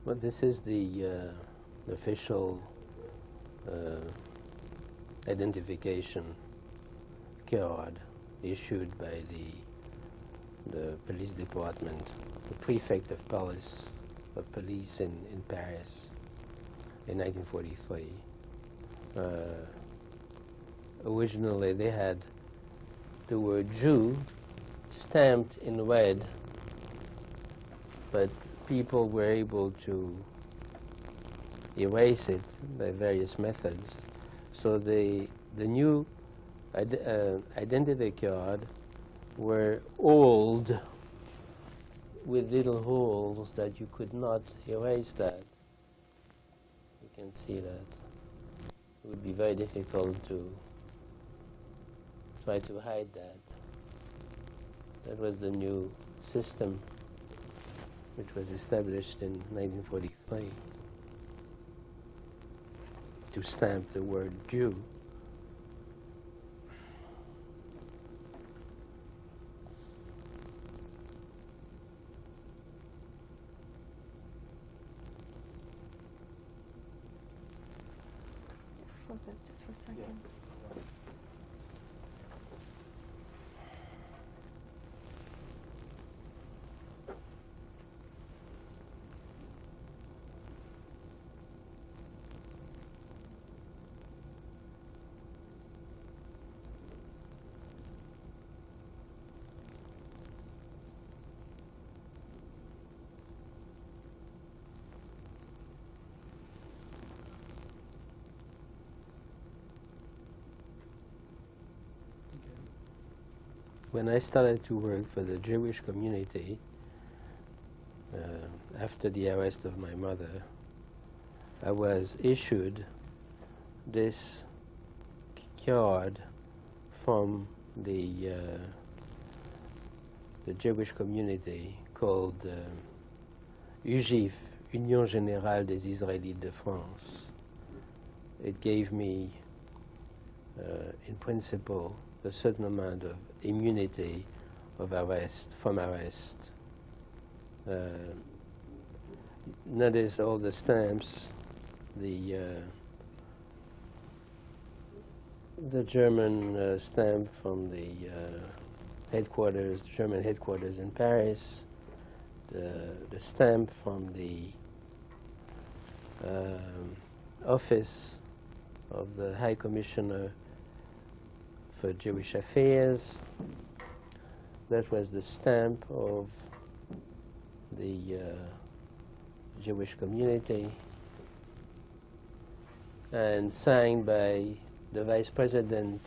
Well, this is the official identification card issued by the police department, the prefect of police in Paris in 1943. Originally they had the word Jew stamped in red, but people were able to erase it by various methods. So the new identity card were old with little holes that you could not erase that. You can see that. It would be very difficult to try to hide that. That was the new system which was established in 1943 to stamp the word Jew. Flip it just for a second. When I started to work for the Jewish community, after the arrest of my mother, I was issued this card from the Jewish community called UGIF, Union Générale des Israélites de France. It gave me, in principle, a certain amount of immunity of arrest, from arrest. Notice all the stamps, the German stamp from the headquarters, German headquarters in Paris, the stamp from the office of the High Commissioner for Jewish Affairs. That was the stamp of the Jewish community, and signed by the Vice President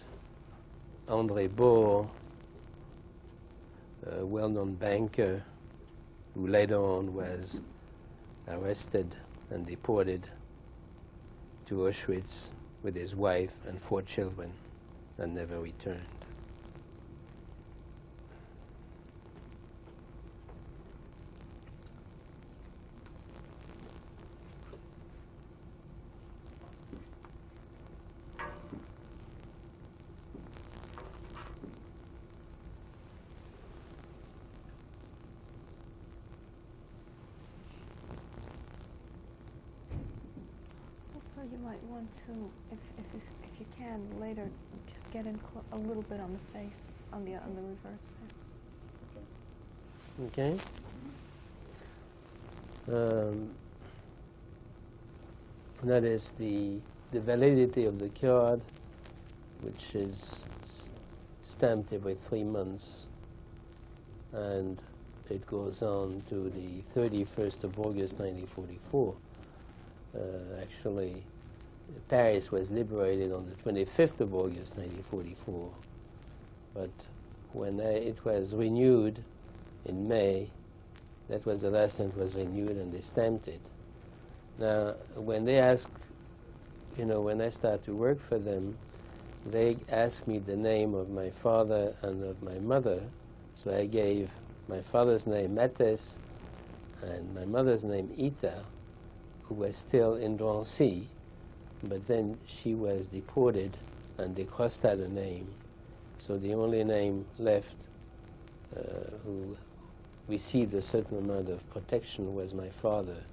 André Bohr, a well-known banker who later on was arrested and deported to Auschwitz with his wife and 4 children and never returned. Also, you might want to, if you can later, just get in a little bit on the face, on the reverse there. Okay. That is the validity of the card, which is stamped every 3 months, and it goes on to the 31st of August 1944. Actually, Paris was liberated on the 25th of August 1944, but when it was renewed in May, that was the last time it was renewed, and they stamped it. Now, when they asked, when I started to work for them, they asked me the name of my father and of my mother, so I gave my father's name Mathis and my mother's name Ita, who was still in Drancy, but then she was deported and they crossed out a name. So the only name left who received a certain amount of protection was my father,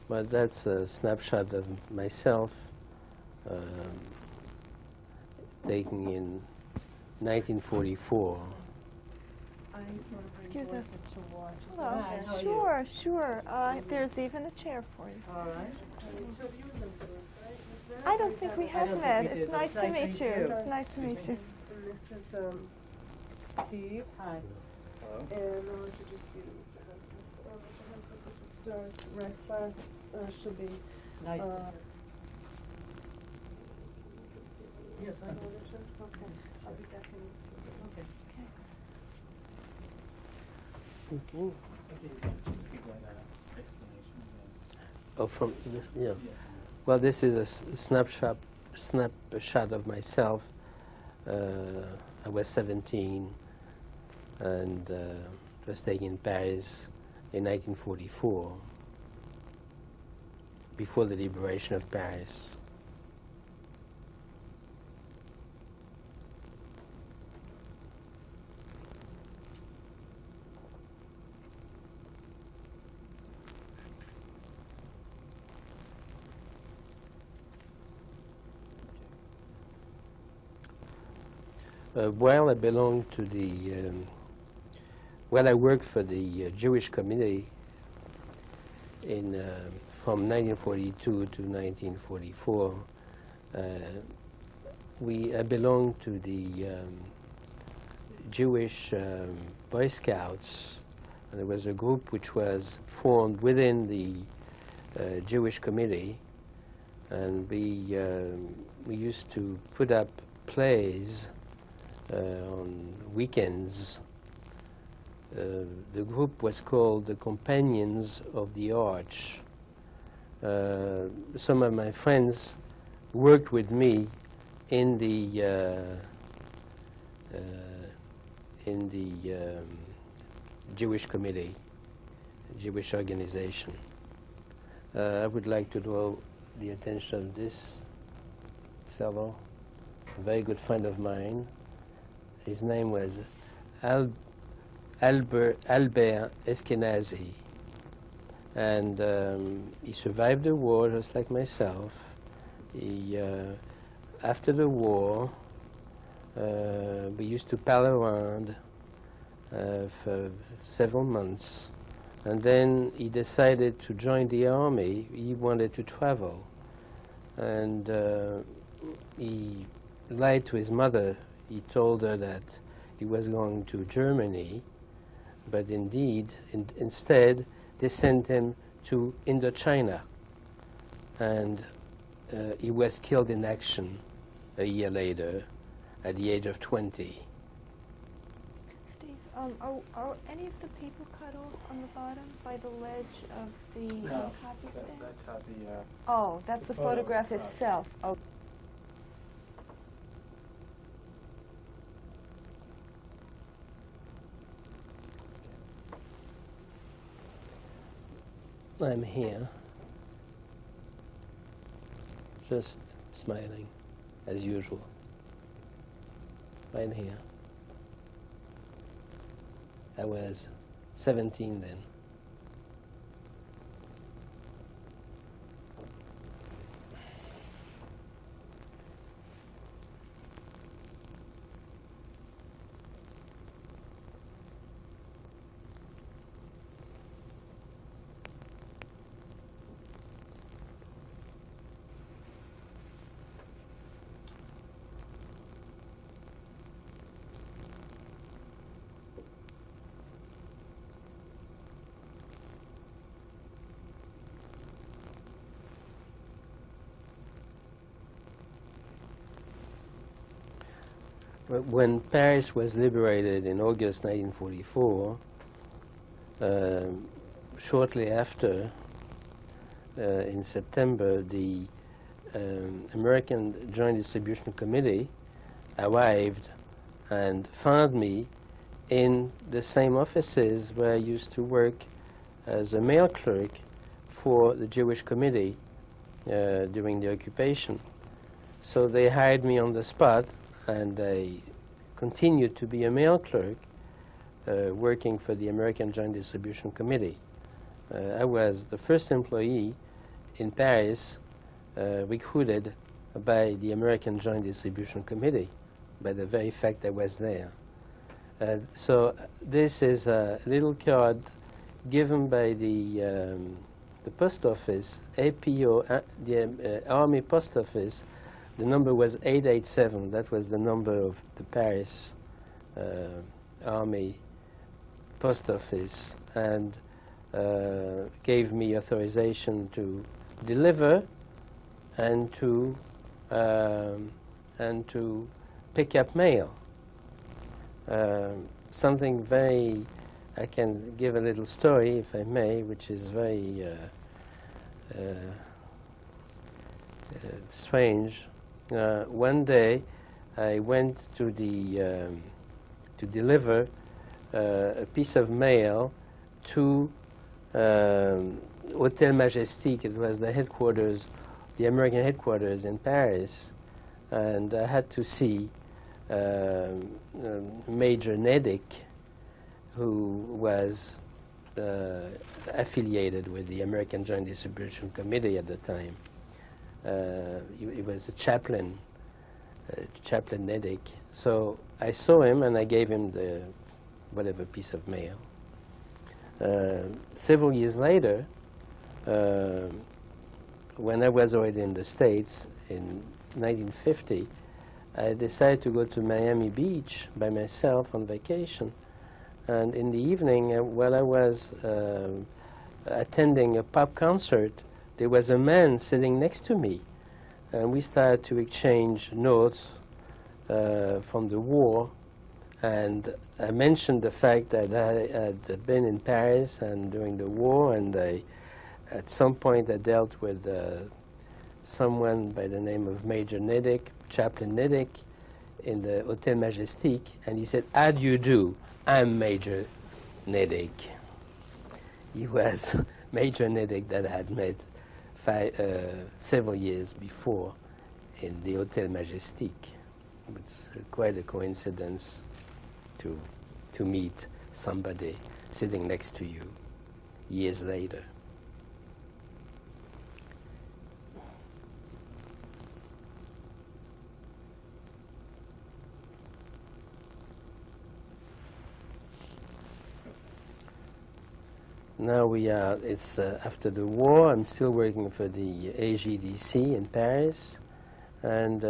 But that's a snapshot of myself taken in 1944. Excuse us. To watch. Hello. Hi, how are you? Sure, sure. There's even a chair for you. All right. I don't think we have don't met. think we It's did, but nice to meet you. you. It's nice to meet you. And this is Steve, Hi. and I'll introduce you to Mr. Hunt. Mr. Hunt, this is Doris Reichbach. She'll be. Nice to uh, meet you. Yes, I know. Okay, I'll be back in. Okay. Okay. Okay, just give that explanation again. Oh, yeah. Well, this is a snapshot of myself. I was 17 and was taken in Paris in 1944, before the liberation of Paris. While I belonged to while I worked for the Jewish community from 1942 to 1944, I belonged to the Jewish Boy Scouts. And there was a group which was formed within the Jewish committee, and we used to put up plays on weekends. The group was called the Companions of the Arch. Some of my friends worked with me in the Jewish committee, Jewish organization. I would like to draw the attention of this fellow, a very good friend of mine. His name was Albert Eskenazi, and he survived the war just like myself. He, after the war, we used to pal around for several months, and then he decided to join the army. He wanted to travel, and he lied to his mother. He told her that he was going to Germany, but indeed, instead, they sent him to Indochina, and he was killed in action a year later, at the age of 20. Steve, are any of the people cut off on the bottom by the ledge of the No, copy stand? that's how the Oh, that's the the photo photograph is cut. itself. Oh. I'm here, just smiling, as usual. Right here. I was 17 then. When Paris was liberated in August 1944, shortly after, in September, the American Joint Distribution Committee arrived and found me in the same offices where I used to work as a mail clerk for the Jewish Committee during the occupation. So they hired me on the spot, and I continued to be a mail clerk working for the American Joint Distribution Committee. I was the first employee in Paris, recruited by the American Joint Distribution Committee, by the very fact I was there. So this is a little card given by the post office, APO, the Army Post Office. The number was 887. That was the number of the Paris Army Post Office, and gave me authorization to deliver and to pick up mail. Something very, I can give a little story if I may, which is very strange. One day I went to deliver a piece of mail to Hotel Majestic. It was the headquarters, the American headquarters in Paris, and I had to see Major Nedick, who was affiliated with the American Joint Distribution Committee at the time. He was a chaplain, Chaplain Nedick. So I saw him and I gave him the whatever piece of mail. Several years later, when I was already in the States in 1950, I decided to go to Miami Beach by myself on vacation. And in the evening, while I was attending a pop concert, there was a man sitting next to me. And we started to exchange notes from the war. And I mentioned the fact that I had been in Paris and during the war, and at some point I dealt with someone by the name of Major Nedick, Chaplain Nedick, in the Hotel Majestic, and he said, "How do you do? I'm Major Nedick." He was Major Nedick that I had met several years before in the Hotel Majestic. It's quite a coincidence to meet somebody sitting next to you years later. Now it's after the war. I'm still working for the AGDC in Paris, and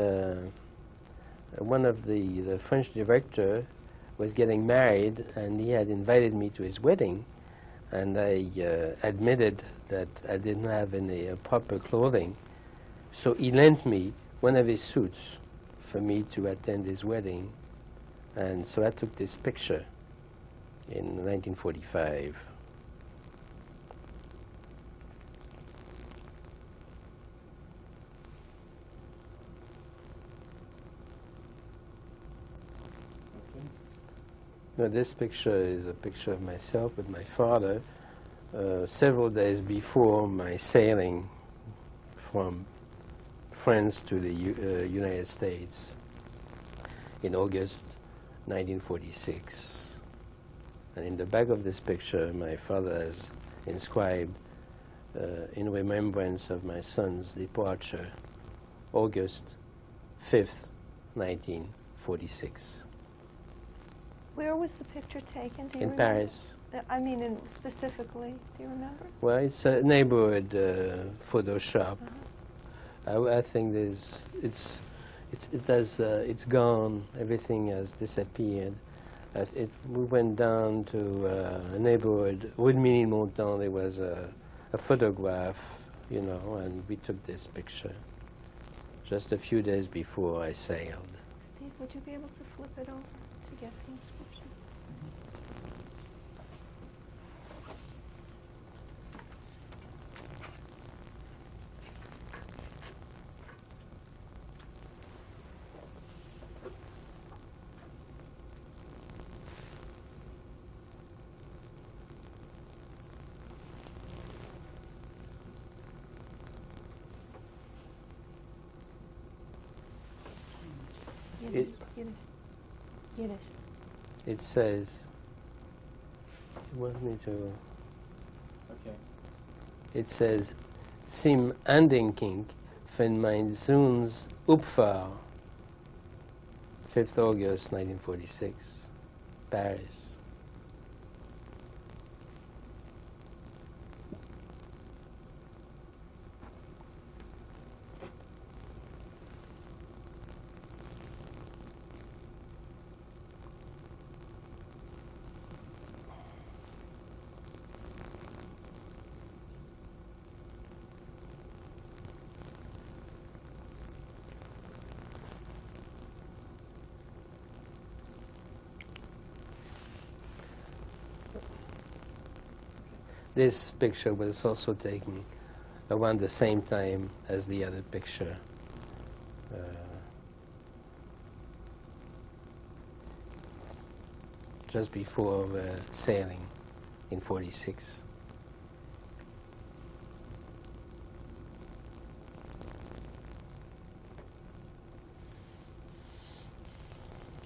one of the French director was getting married, and he had invited me to his wedding, and I admitted that I didn't have any proper clothing, so he lent me one of his suits for me to attend his wedding, and so I took this picture in 1945. Now, this picture is a picture of myself with my father several days before my sailing from France to the United States in August 1946. And in the back of this picture, my father has inscribed, in remembrance of my son's departure, August 5th, 1946. Where was the picture taken? Do you In remember? Paris. I mean, specifically, do you remember? Well, it's a neighborhood Photoshop. I think it's gone. Everything has disappeared. We went down to a neighborhood, Rue de Ménilmontant. There was a photograph, and we took this picture just a few days before I sailed. Steve, would you be able to flip it over to get the inscription? Yiddish. It says, you want me to... Okay. It says, Sim Andenking van mijn zoons opvaar, 5th August 1946, Paris. This picture was also taken around the same time as the other picture. Just before sailing in 46.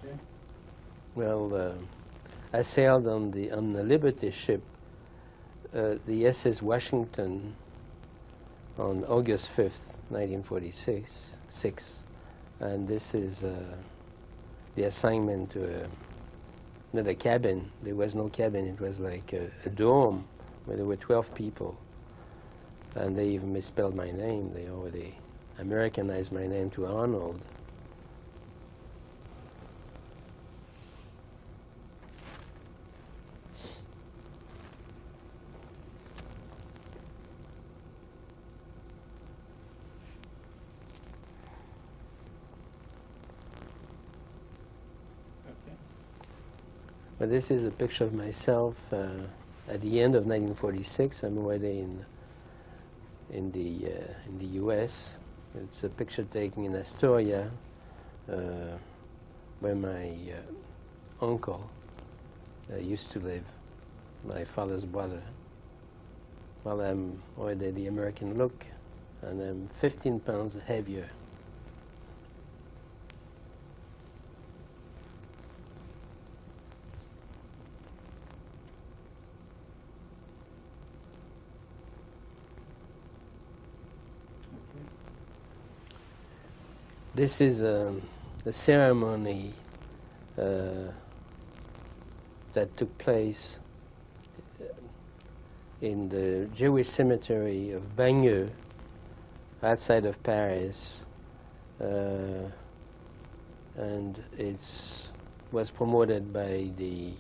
Okay. Well, I sailed on the Liberty ship, the SS Washington, on August 5th, 1946, and this is the assignment to not a cabin. There was no cabin. It was like a dorm where there were 12 people, and they even misspelled my name. They already Americanized my name to Arnold. Okay. But this is a picture of myself at the end of 1946. I'm already in the U.S. It's a picture taken in Astoria, where my uncle used to live, my father's brother. Well, I'm already the American look, and I'm 15 pounds heavier. This is a ceremony that took place in the Jewish cemetery of Bagneux, outside of Paris, and it was promoted by the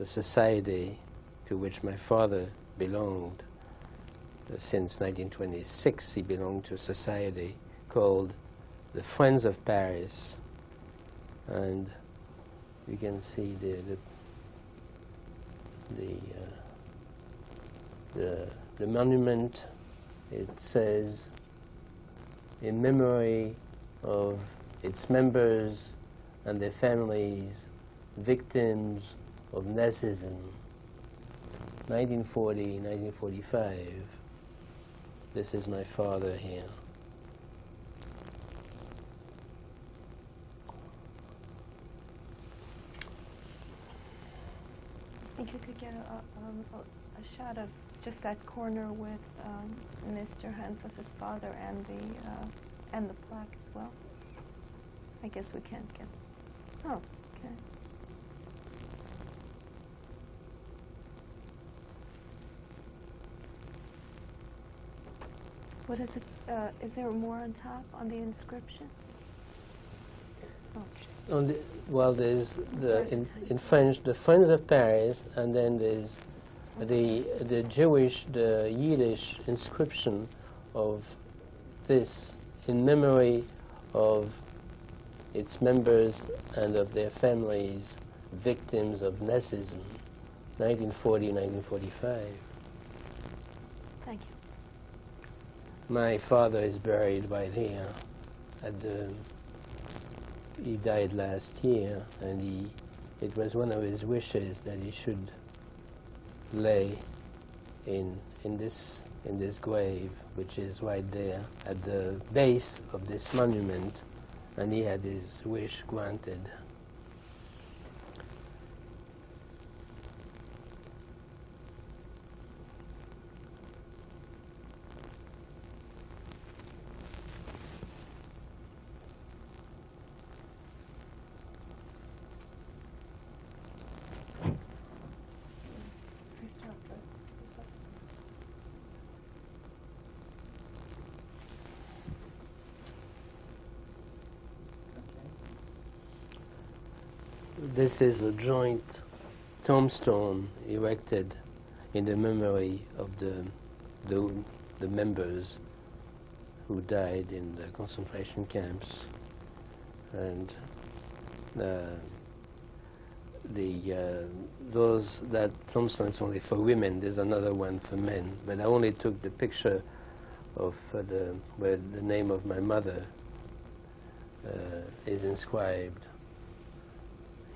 society to which my father belonged. Since 1926, he belonged to a society called the Friends of Paris, and you can see the monument. It says, in memory of its members and their families, victims of Nazism, 1940, 1945. This is my father here. I think you could get a shot of just that corner with Mr. Hanfus's father and the plaque as well. I guess we can't get. Oh, okay. What is it? Is there more on top on the inscription? Oh. Well, there's in French, the Friends of Paris, and then there's the Jewish, the Yiddish inscription of this in memory of its members and of their families, victims of Nazism, 1940, 1945. Thank you. My father is buried right here at the. He died last year, and it was one of his wishes that he should lay in this grave, which is right there at the base of this monument, and he had his wish granted. this is a joint tombstone erected in the memory of the members who died in the concentration camps, and that tombstone is only for women. There's another one for men, but I only took the picture of where the name of my mother is inscribed.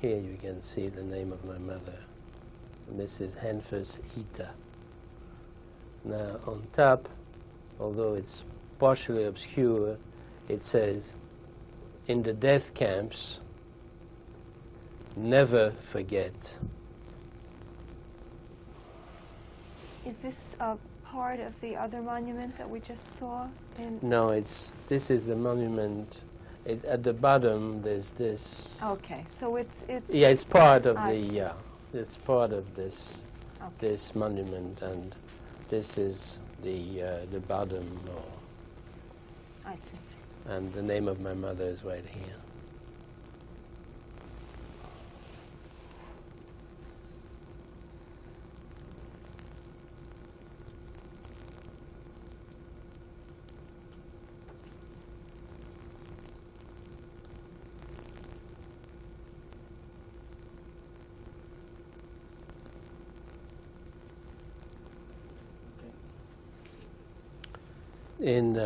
Here you can see the name of my mother, Mrs. Hanfus Ita. Now on top, although it's partially obscure, it says, in the death camps, never forget. Is this part of the other monument that we just saw? No, this is the monument. At the bottom, there's this. Okay, so it's. Yeah, it's part of I the. see. Yeah, it's part of this. Okay. This monument, and this is the bottom, I see. and the name of my mother is right here. In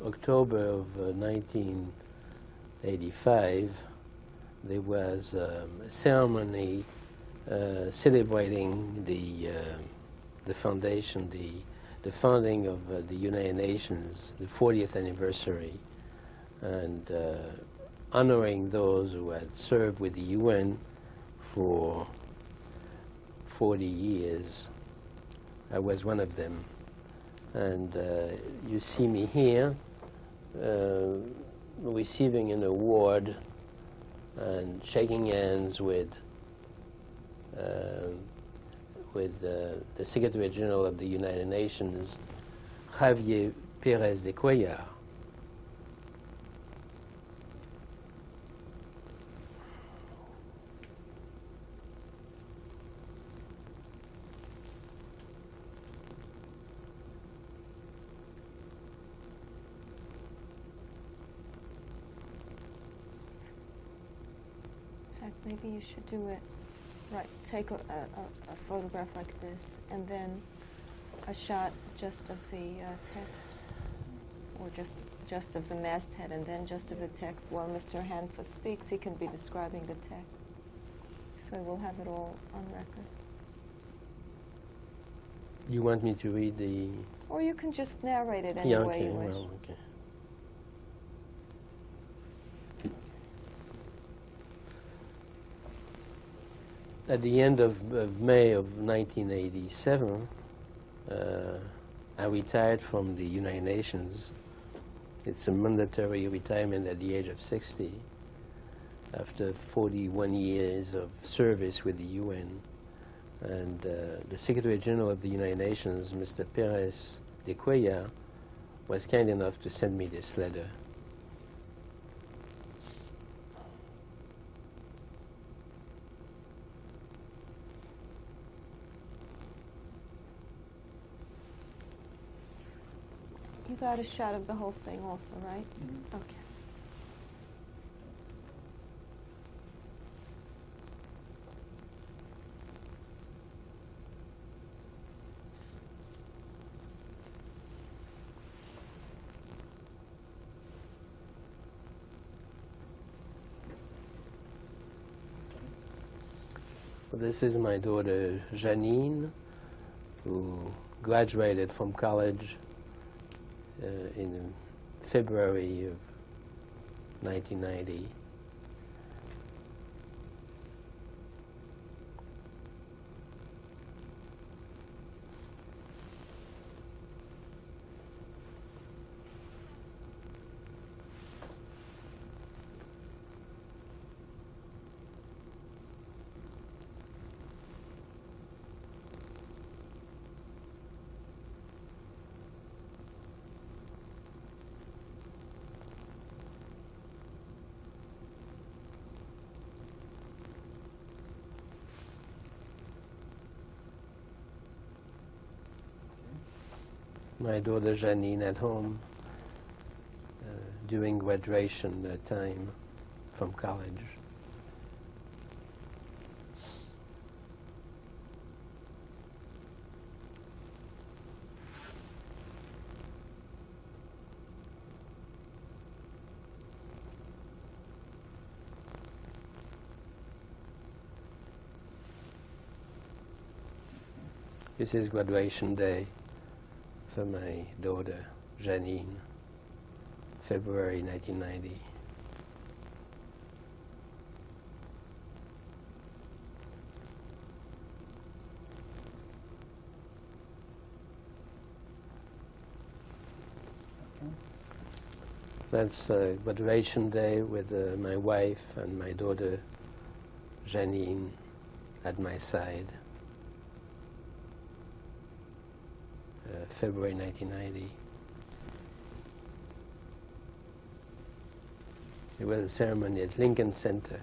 October of 1985, there was a ceremony celebrating the foundation, the founding of the United Nations, the 40th anniversary, and honoring those who had served with the UN for 40 years. I was one of them. And you see me here receiving an award and shaking hands with the Secretary General of the United Nations, Javier Pérez de Cuellar. Maybe you should do it, right, take a photograph like this, and then a shot just of the text, or just of the masthead, and then just of the text. While Mr. Hanfus speaks, he can be describing the text. So we'll have it all on record. You want me to read the... Or you can just narrate it any Yeah, way okay, you wish. well, okay. At the end of May of 1987, I retired from the United Nations. It's a mandatory retirement at the age of 60, after 41 years of service with the UN. And the Secretary General of the United Nations, Mr. Pérez de Cuellar, was kind enough to send me this letter. You got a shot of the whole thing also, right? Mhm. Okay. Well, this is my daughter Janine, who graduated from college in February of 1990. my daughter Janine at home during graduation time from college. This is graduation day for my daughter, Janine, February 1990. That's graduation day with my wife and my daughter, Janine, at my side. February 1990. It was a ceremony at Lincoln Center.